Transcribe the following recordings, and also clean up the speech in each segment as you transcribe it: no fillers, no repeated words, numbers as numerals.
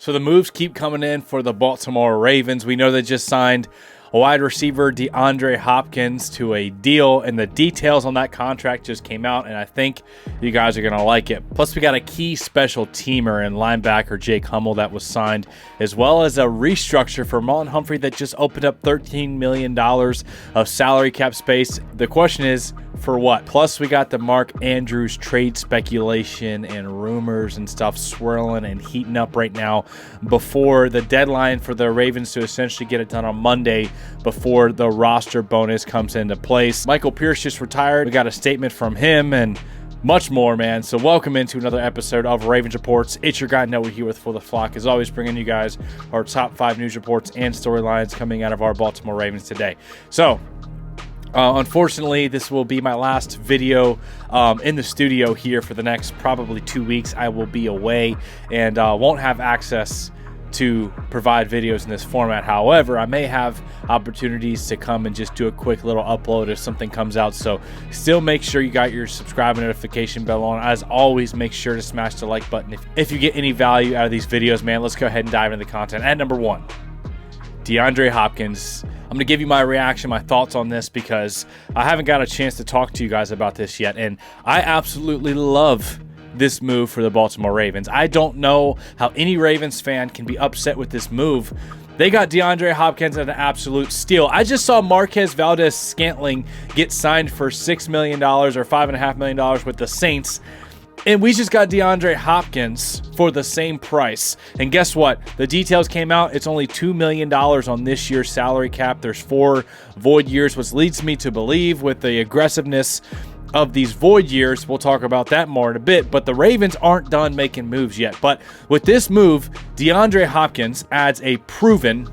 So the moves keep coming in for the Baltimore Ravens. We know they just signed a wide receiver, Deandre Hopkins, to a deal, and the details on that contract just came out, and I think you guys are going to like it. Plus, we got a key special teamer and linebacker, Jake Hummel, that was signed, as well as a restructure for Marlon Humphrey that just opened up $13 million of salary cap space. The question is, for what? Plus, we got the Mark Andrews trade speculation and rumors and stuff swirling and heating up right now before the deadline for the Ravens to essentially get it done on Monday before the roster bonus comes into place. Michael Pierce just retired. We got a statement from him and much more, man. So welcome into another episode of Ravens Reports. It's your guy Noah here with For the Flock, as always, bringing you guys our top 5 news reports and storylines coming out of our Baltimore Ravens today. So unfortunately, this will be my last video in the studio here for the next probably 2 weeks. I will be away and won't have access to provide videos in this format. However, I may have opportunities to come and just do a quick little upload if something comes out. So still make sure you got your subscribe and notification bell on. As always, make sure to smash the like button if you get any value out of these videos, man. Let's go ahead and dive into the content. At number 1, Deandre Hopkins. I'm going to give you my reaction, my thoughts on this, because I haven't got a chance to talk to you guys about this yet, and I absolutely love this move for the Baltimore Ravens. I don't know how any Ravens fan can be upset with this move. They got DeAndre Hopkins at an absolute steal. I just saw Marquez Valdes-Scantling get signed for $6 million or $5.5 million with the Saints. And we just got DeAndre Hopkins for the same price. And guess what? The details came out. It's only $2 million on this year's salary cap. There's 4 void years, which leads me to believe with the aggressiveness of these void years, we'll talk about that more in a bit, but the Ravens aren't done making moves yet. But with this move, DeAndre Hopkins adds a proven,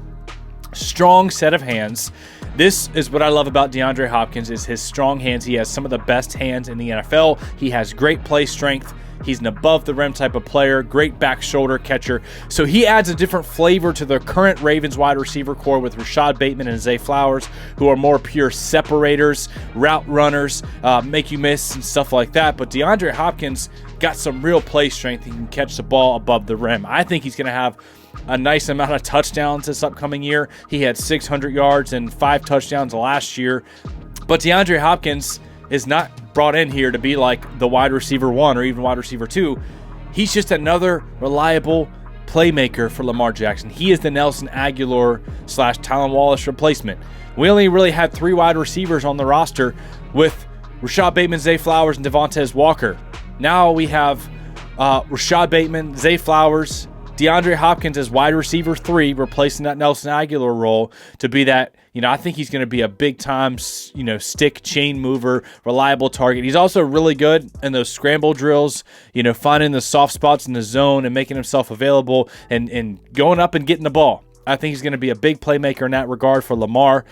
strong set of hands. This is what I love about DeAndre Hopkins, is his strong hands. He has some of the best hands in the NFL. He has great play strength. He's an above-the-rim type of player, great back shoulder catcher. So he adds a different flavor to the current Ravens wide receiver core with Rashad Bateman and Zay Flowers, who are more pure separators, route runners, make you miss and stuff like that. But DeAndre Hopkins got some real play strength. He can catch the ball above the rim. I think he's going to have a nice amount of touchdowns this upcoming year. He had 600 yards and 5 touchdowns last year. But DeAndre Hopkins is not brought in here to be like the wide receiver 1 or even wide receiver 2. He's just another reliable playmaker for Lamar Jackson. He is the Nelson Aguilar / Tylan Wallace replacement. We only really had 3 wide receivers on the roster with Rashad Bateman, Zay Flowers, and Devontae Walker. Now we have Rashad Bateman, Zay Flowers, DeAndre Hopkins as wide receiver 3, replacing that Nelson Aguilar role to be that, I think he's going to be a big-time, stick chain mover, reliable target. He's also really good in those scramble drills, finding the soft spots in the zone and making himself available and going up and getting the ball. I think he's going to be a big playmaker in that regard for Lamar.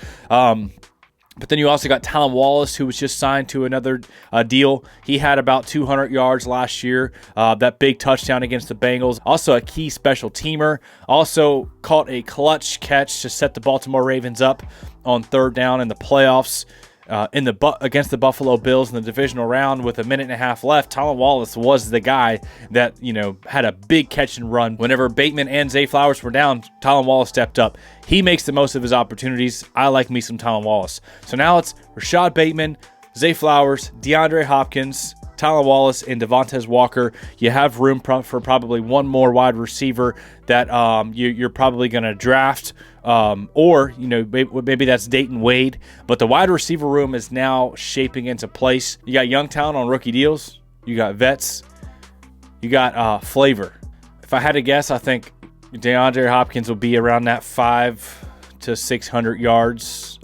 But then you also got Tylan Wallace, who was just signed to another deal. He had about 200 yards last year, that big touchdown against the Bengals. Also a key special teamer. Also caught a clutch catch to set the Baltimore Ravens up on 3rd down in the playoffs against the Buffalo Bills in the divisional round with a minute and a half left. Tylan Wallace was the guy that, had a big catch and run. Whenever Bateman and Zay Flowers were down, Tylan Wallace stepped up. He makes the most of his opportunities. I like me some Tylan Wallace. So now it's Rashad Bateman, Zay Flowers, DeAndre Hopkins, Tylan Wallace, and Devontae Walker. You have room for probably one more wide receiver that you're probably going to draft, or maybe that's Dayton Wade. But the wide receiver room is now shaping into place. You got Youngtown on rookie deals. You got vets. You got flavor. If I had to guess, I think DeAndre Hopkins will be around that 500 to 600 yards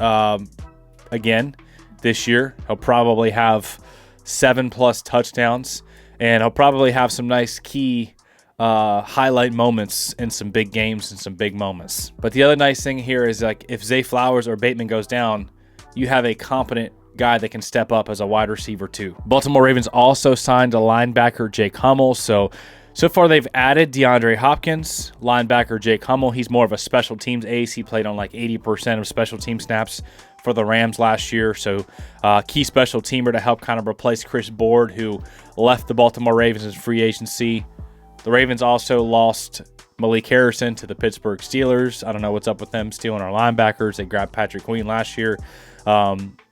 again this year. He'll probably have 7+ touchdowns, and he'll probably have some nice key highlight moments in some big games and some big moments. But the other nice thing here is, like, if Zay Flowers or Bateman goes down, you have a competent guy that can step up as a wide receiver too. Baltimore Ravens also signed a linebacker, Jake Hummel. So far they've added DeAndre Hopkins, linebacker Jake Hummel. He's more of a special teams ace. He played on like 80% of special team snaps for the Rams last year. So key special teamer to help kind of replace Chris Board, who left the Baltimore Ravens in free agency. The Ravens also lost Malik Harrison to the Pittsburgh Steelers. I don't know what's up with them stealing our linebackers. They grabbed Patrick Queen last year.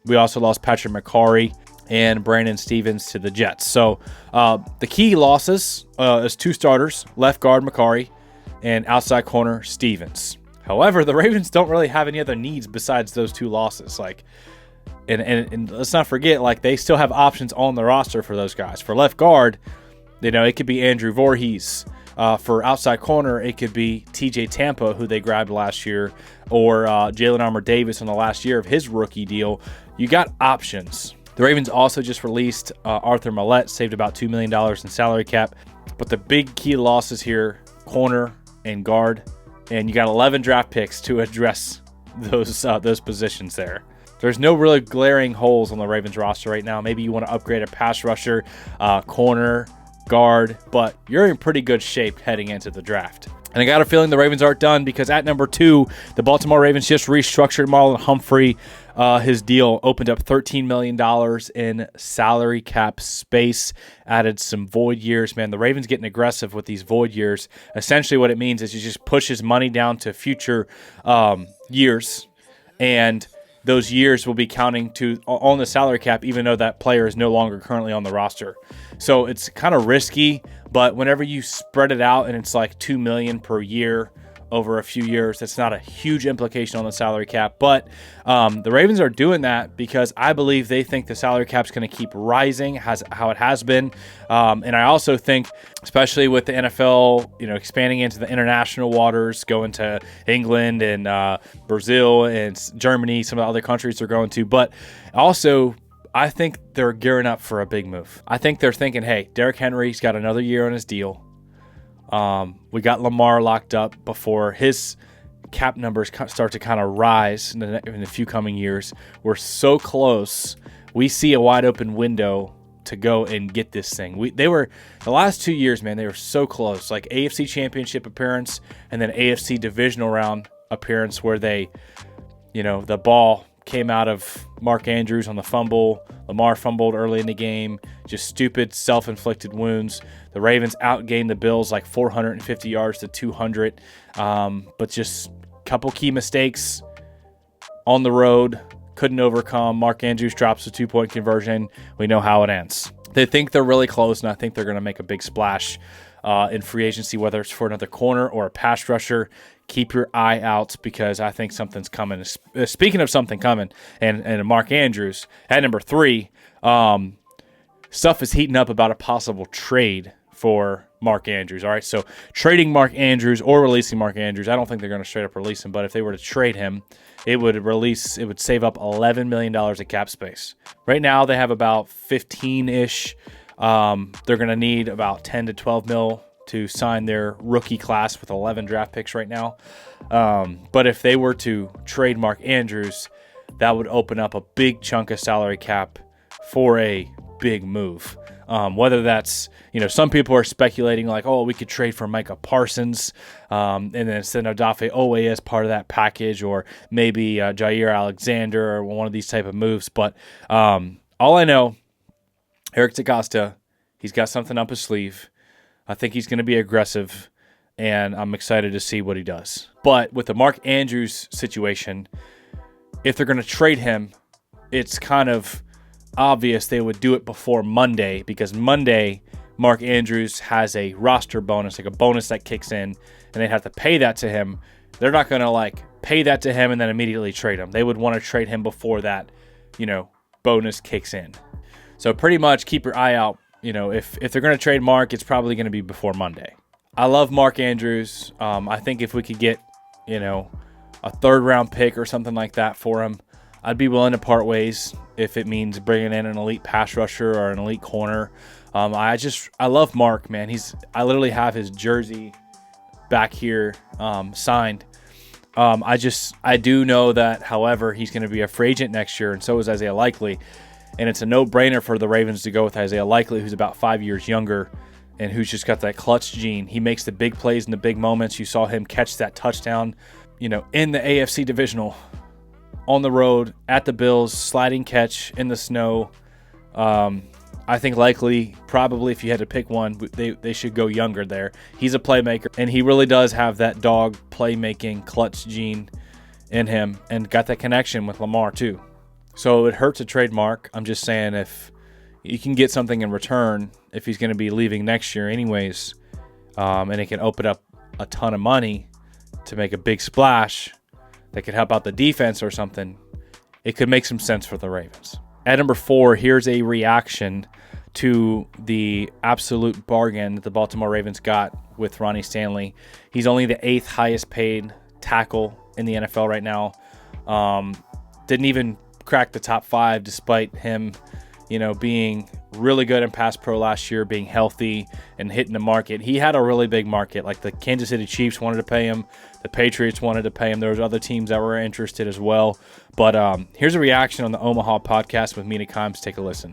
We also lost Patrick McCarry and Brandon Stevens to the Jets. So the key losses is 2 starters, left guard McCarry and outside corner Stevens. However, the Ravens don't really have any other needs besides those 2 losses. And let's not forget, they still have options on the roster for those guys. For left guard, it could be Andrew Voorhees. For outside corner, it could be TJ Tampa, who they grabbed last year, or Jalen Armour-Davis on the last year of his rookie deal. You got options. The Ravens also just released Arthur Millette, saved about $2 million in salary cap. But the big key losses here, corner and guard, and you got 11 draft picks to address those positions there. There's no really glaring holes on the Ravens roster right now. Maybe you want to upgrade a pass rusher, corner, guard, but you're in pretty good shape heading into the draft. And I got a feeling the Ravens aren't done, because at number 2, the Baltimore Ravens just restructured Marlon Humphrey. His deal opened up $13 million in salary cap space, added some void years. Man, the Ravens getting aggressive with these void years. Essentially what it means is you just push his money down to future years, and those years will be counting on the salary cap, even though that player is no longer currently on the roster. So it's kind of risky, but whenever you spread it out and it's like $2 million per year over a few years, that's not a huge implication on the salary cap. But the Ravens are doing that because I believe they think the salary cap is going to keep rising, how it has been. And I also think, especially with the NFL, expanding into the international waters, going to England and Brazil and Germany, some of the other countries they're going to. But also, I think they're gearing up for a big move. I think they're thinking, hey, Derrick Henry's got another year on his deal. We got Lamar locked up before his cap numbers start to kind of rise in a few coming years. We're so close. We see a wide open window to go and get this thing. They were the last 2 years, man. They were so close. Like AFC Championship appearance and then AFC Divisional Round appearance, where they, the ball came out of Mark Andrews on the fumble. Lamar fumbled early in the game. Just stupid self-inflicted wounds. The Ravens outgained the Bills like 450 yards to 200. But just a couple key mistakes on the road. Couldn't overcome. Mark Andrews drops a 2-point conversion. We know how it ends. They think they're really close, and I think they're going to make a big splash in free agency, whether it's for another corner or a pass rusher. Keep your eye out, because I think something's coming. Speaking of something coming, and Mark Andrews at number 3, stuff is heating up about a possible trade for Mark Andrews. All right, so trading Mark Andrews or releasing Mark Andrews, I don't think they're going to straight up release him, but if they were to trade him, it would save up $11 million of cap space. Right now they have about 15-ish. They're going to need about 10 to 12 mil to sign their rookie class with 11 draft picks right now. But if they were to trade Mark Andrews, that would open up a big chunk of salary cap for a big move. Whether that's, some people are speculating like, oh, we could trade for Micah Parsons and then send Odafe Owe as part of that package, or maybe Jair Alexander or one of these type of moves. But all I know, Eric DeCosta, he's got something up his sleeve. I think he's going to be aggressive, and I'm excited to see what he does. But with the Mark Andrews situation, if they're going to trade him, it's kind of obvious they would do it before Monday, because Monday, Mark Andrews has a roster bonus, like a bonus that kicks in, and they have to pay that to him. They're not going to pay that to him and then immediately trade him. They would want to trade him before that, bonus kicks in. So pretty much keep your eye out. If they're going to trade Mark, it's probably going to be before Monday. I love Mark Andrews. I think if we could get, a third-round pick or something like that for him, I'd be willing to part ways if it means bringing in an elite pass rusher or an elite corner. I love Mark, man. I literally have his jersey back here signed. I do know that, however, he's going to be a free agent next year, and so is Isaiah Likely. And it's a no-brainer for the Ravens to go with Isaiah Likely, who's about 5 years younger and who's just got that clutch gene. He makes the big plays in the big moments. You saw him catch that touchdown, in the AFC Divisional, on the road, at the Bills, sliding catch in the snow. I think likely, probably if you had to pick one, they should go younger there. He's a playmaker, and he really does have that dog playmaking clutch gene in him, and got that connection with Lamar too. So it would hurt to trade Mark. I'm just saying if you can get something in return, if he's going to be leaving next year anyways, and it can open up a ton of money to make a big splash that could help out the defense or something, it could make some sense for the Ravens. At number 4, here's a reaction to the absolute bargain that the Baltimore Ravens got with Ronnie Stanley. He's only the 8th highest paid tackle in the NFL right now. Didn't even crack the top 5 despite him, being really good in pass pro last year, being healthy and hitting the market. He had a really big market. Like the Kansas City Chiefs wanted to pay him. The Patriots wanted to pay him. There was other teams that were interested as well. But here's a reaction on the Omaha podcast with Mina Kimes. Take a listen.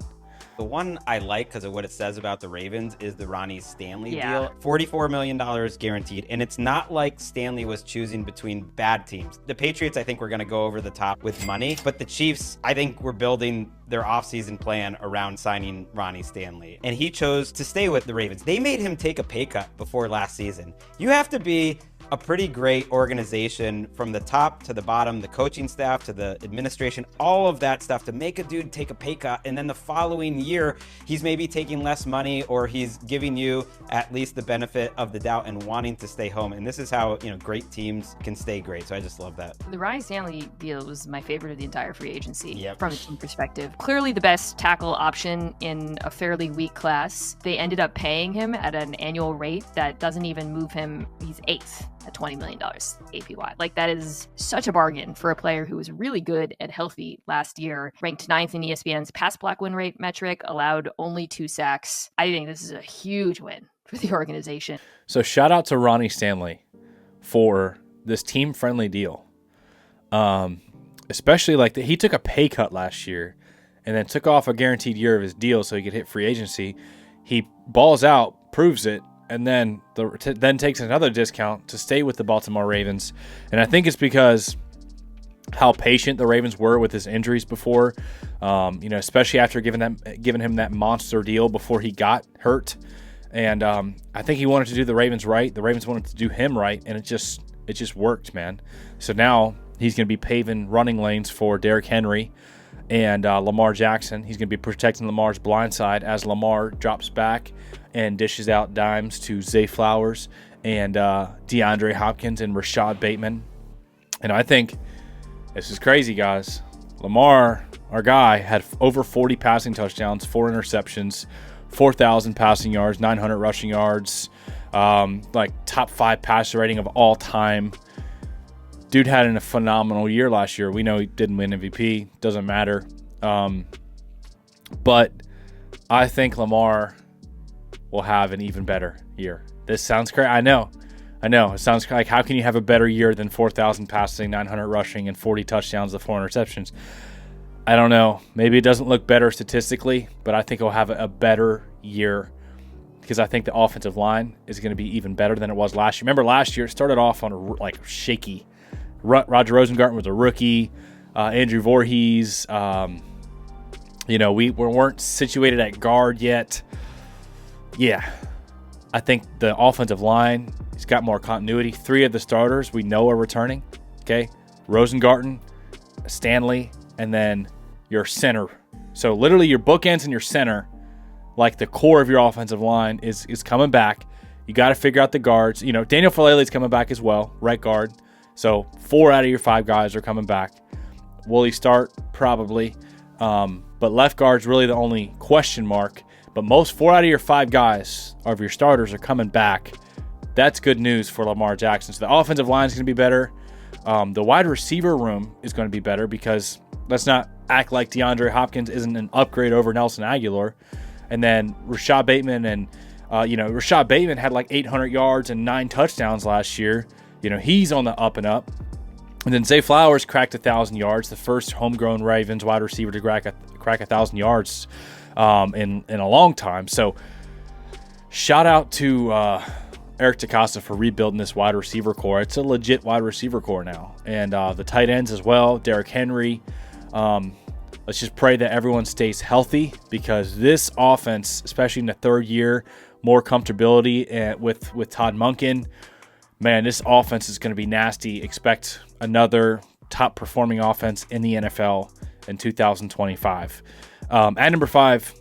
The one I like because of what it says about the Ravens is the Ronnie Stanley deal. $44 million guaranteed. And it's not like Stanley was choosing between bad teams. The Patriots, I think, were going to go over the top with money. But the Chiefs, I think, were building their offseason plan around signing Ronnie Stanley. And he chose to stay with the Ravens. They made him take a pay cut before last season. You have to be a pretty great organization from the top to the bottom, the coaching staff to the administration, all of that stuff to make a dude take a pay cut. And then the following year, he's maybe taking less money, or he's giving you at least the benefit of the doubt and wanting to stay home. And this is how, great teams can stay great. So I just love that. The Ronnie Stanley deal was my favorite of the entire free agency from a team perspective. Clearly the best tackle option in a fairly weak class. They ended up paying him at an annual rate that doesn't even move him. He's 8th at $20 million APY. Like, that is such a bargain for a player who was really good and healthy last year. Ranked 9th in ESPN's pass block win rate metric, allowed only 2 sacks. I think this is a huge win for the organization. So shout out to Ronnie Stanley for this team-friendly deal. Especially like he took a pay cut last year and then took off a guaranteed year of his deal so he could hit free agency. He balls out, proves it, and then takes another discount to stay with the Baltimore Ravens. And I think it's because how patient the Ravens were with his injuries before, especially after giving him that monster deal before he got hurt. And I think he wanted to do the Ravens right. The Ravens wanted to do him right, and it just worked, man. So now he's going to be paving running lanes for Derrick Henry and Lamar Jackson. He's going to be protecting Lamar's blind side as Lamar drops back and dishes out dimes to Zay Flowers and DeAndre Hopkins and Rashad Bateman. And I think this is crazy, guys. Lamar, our guy, had over 40 passing touchdowns, 4 interceptions, 4,000 passing yards, 900 rushing yards, top 5 passer rating of all time. Dude had a phenomenal year last year. We know he didn't win MVP. Doesn't matter. But I think Lamar will have an even better year. This sounds crazy. I know. It sounds like, how can you have a better year than 4,000 passing, 900 rushing, and 40 touchdowns with 4 interceptions? I don't know. Maybe it doesn't look better statistically, but I think he'll have a better year because I think the offensive line is going to be even better than it was last year. Remember last year, it started off on shaky. Roger Rosengarten was a rookie. Andrew Voorhees. We weren't situated at guard yet. Yeah, I think the offensive line has got more continuity. 3 of the starters we know are returning. Okay, Rosengarten, Stanley, and then your center. So literally your bookends and your center, like the core of your offensive line, is coming back. You got to figure out the guards. Daniel Falele's coming back as well, right guard. So 4 out of your 5 guys are coming back. Will he start? Probably. But left guard's really the only question mark. But most 4 out of your 5 guys of your starters are coming back. That's good news for Lamar Jackson. So the offensive line is going to be better. The wide receiver room is going to be better because let's not act like DeAndre Hopkins isn't an upgrade over Nelson Aguilar. And then Rashad Bateman Rashad Bateman had 800 yards and 9 touchdowns last year. He's on the up and up. And then Zay Flowers cracked 1,000 yards, the first homegrown Ravens wide receiver to crack 1,000 yards in a long time. So shout out to Eric DeCosta for rebuilding this wide receiver core. It's a legit wide receiver core now. And the tight ends as well, Derrick Henry. Let's just pray that everyone stays healthy, because this offense, especially in the third year, more comfortability with Todd Monken, man, this offense is going to be nasty. Expect another top-performing offense in the NFL in 2025. At number 5,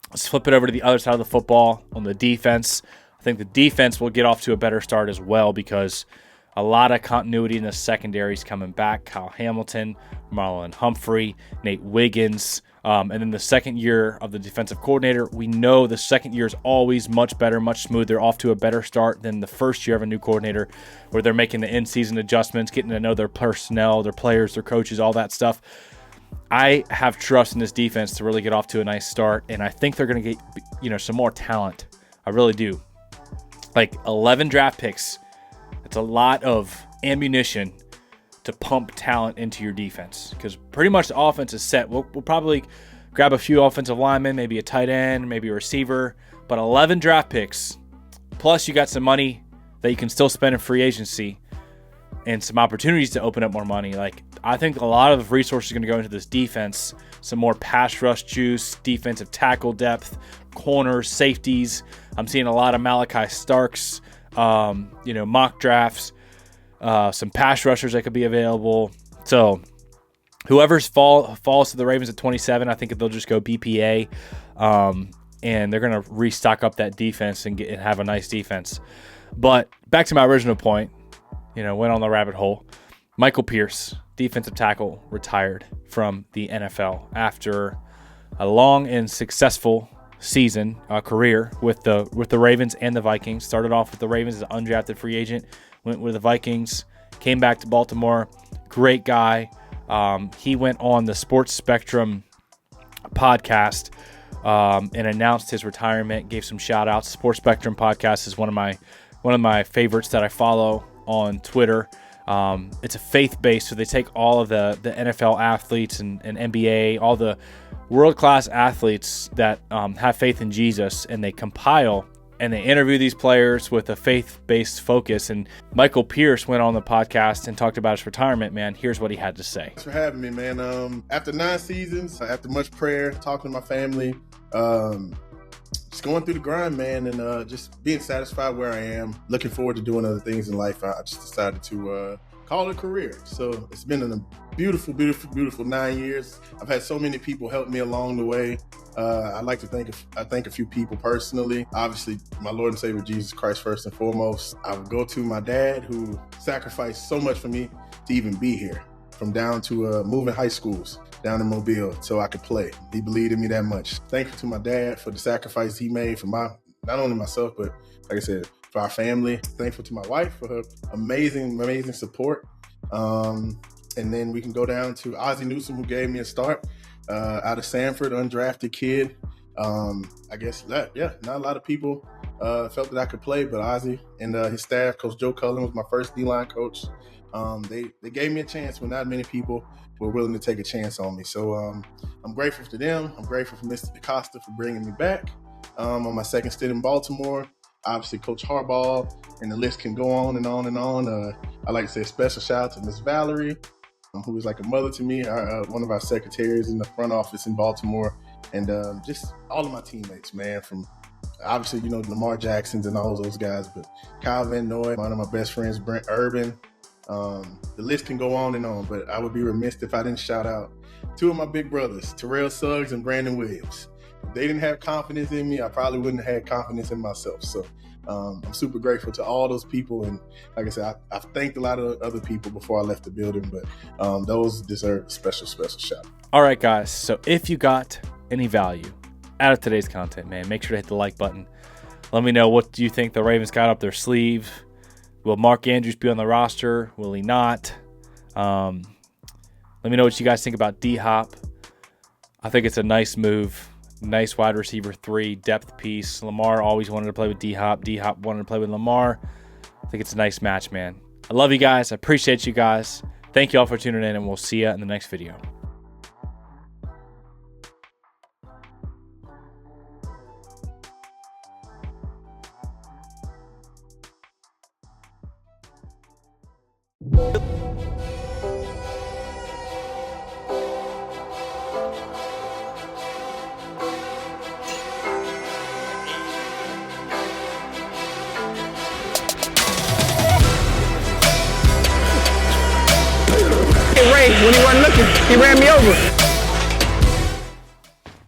let's flip it over to the other side of the football on the defense. I think the defense will get off to a better start as well, because a lot of continuity in the secondary is coming back. Kyle Hamilton, Marlon Humphrey, Nate Wiggins, and then the second year of the defensive coordinator. We know the second year is always much better, much smoother, off to a better start than the first year of a new coordinator, where they're making the in-season adjustments, getting to know their personnel, their players, their coaches, all that stuff. I have trust in this defense to really get off to a nice start, and I think they're going to get some more talent. I really do. Like 11 draft picks. It's a lot of ammunition to pump talent into your defense, because pretty much the offense is set. We'll probably grab a few offensive linemen, maybe a tight end, maybe a receiver, but 11 draft picks, plus you got some money that you can still spend in free agency and some opportunities to open up more money. Like, I think a lot of resources are going to go into this defense, some more pass rush juice, defensive tackle depth, corners, safeties. I'm seeing a lot of Malachi Starks, mock drafts, some pass rushers that could be available. So whoever's falls to the Ravens at 27, I think they'll just go BPA, and they're going to restock up that defense and have a nice defense. But back to my original point, went on the rabbit hole. Michael Pierce, defensive tackle, retired from the NFL after a long and successful season, career with the Ravens and the Vikings. Started off with the Ravens as an undrafted free agent, went with the Vikings, came back to Baltimore. Great guy. He went on the Sports Spectrum podcast and announced his retirement, gave some shout outs. Sports Spectrum podcast is one of my favorites that I follow on Twitter. It's a faith-based, so they take all of the NFL athletes and NBA, all the world-class athletes that have faith in Jesus, and they compile and they interview these players with a faith-based focus. And Michael Pierce went on the podcast and talked about his retirement, man. Here's what he had to say. Thanks for having me, man. After 9 seasons, after much prayer, talking to my family, just going through the grind, man, and just being satisfied where I am, looking forward to doing other things in life, I just decided to call it a career. So it's been a beautiful, beautiful, beautiful 9 years. I've had so many people help me along the way. I'd like to thank a few people personally. Obviously, my Lord and Savior Jesus Christ first and foremost. I would go to my dad, who sacrificed so much for me to even be here, from down to moving high schools down in Mobile so I could play. He believed in me that much. Thankful to my dad for the sacrifice he made for not only myself, but like I said, for our family. Thankful to my wife for her amazing, amazing support. And then we can go down to Ozzie Newsome, who gave me a start out of Sanford, undrafted kid. I guess not a lot of people felt that I could play, but Ozzie and his staff, Coach Joe Cullen was my first D-line coach. They gave me a chance when not many people were willing to take a chance on me. So I'm grateful to them. I'm grateful for Mr. DeCosta for bringing me back on my second stint in Baltimore. Obviously, Coach Harbaugh, and the list can go on and on and on. I'd like to say a special shout out to Miss Valerie, who was like a mother to me, one of our secretaries in the front office in Baltimore, and just all of my teammates, man, from obviously, Lamar Jacksons and all those guys, but Kyle Van Noy, one of my best friends, Brent Urban. The list can go on and on, but I would be remiss if I didn't shout out 2 of my big brothers, Terrell Suggs and Brandon Williams. If they didn't have confidence in me, I probably wouldn't have had confidence in myself. So I'm super grateful to all those people. And like I said, I've thanked a lot of other people before I left the building, but those deserve a special, special shout. All right, guys. So if you got any value out of today's content, man, make sure to hit the like button. Let me know, what do you think the Ravens got up their sleeve? Will Mark Andrews be on the roster? Will he not? Let me know what you guys think about D-Hop. I think it's a nice move. Nice wide receiver 3, depth piece. Lamar always wanted to play with D-Hop. D-Hop wanted to play with Lamar. I think it's a nice match, man. I love you guys. I appreciate you guys. Thank you all for tuning in, and we'll see you in the next video. Ray, when he wasn't looking, he ran me over.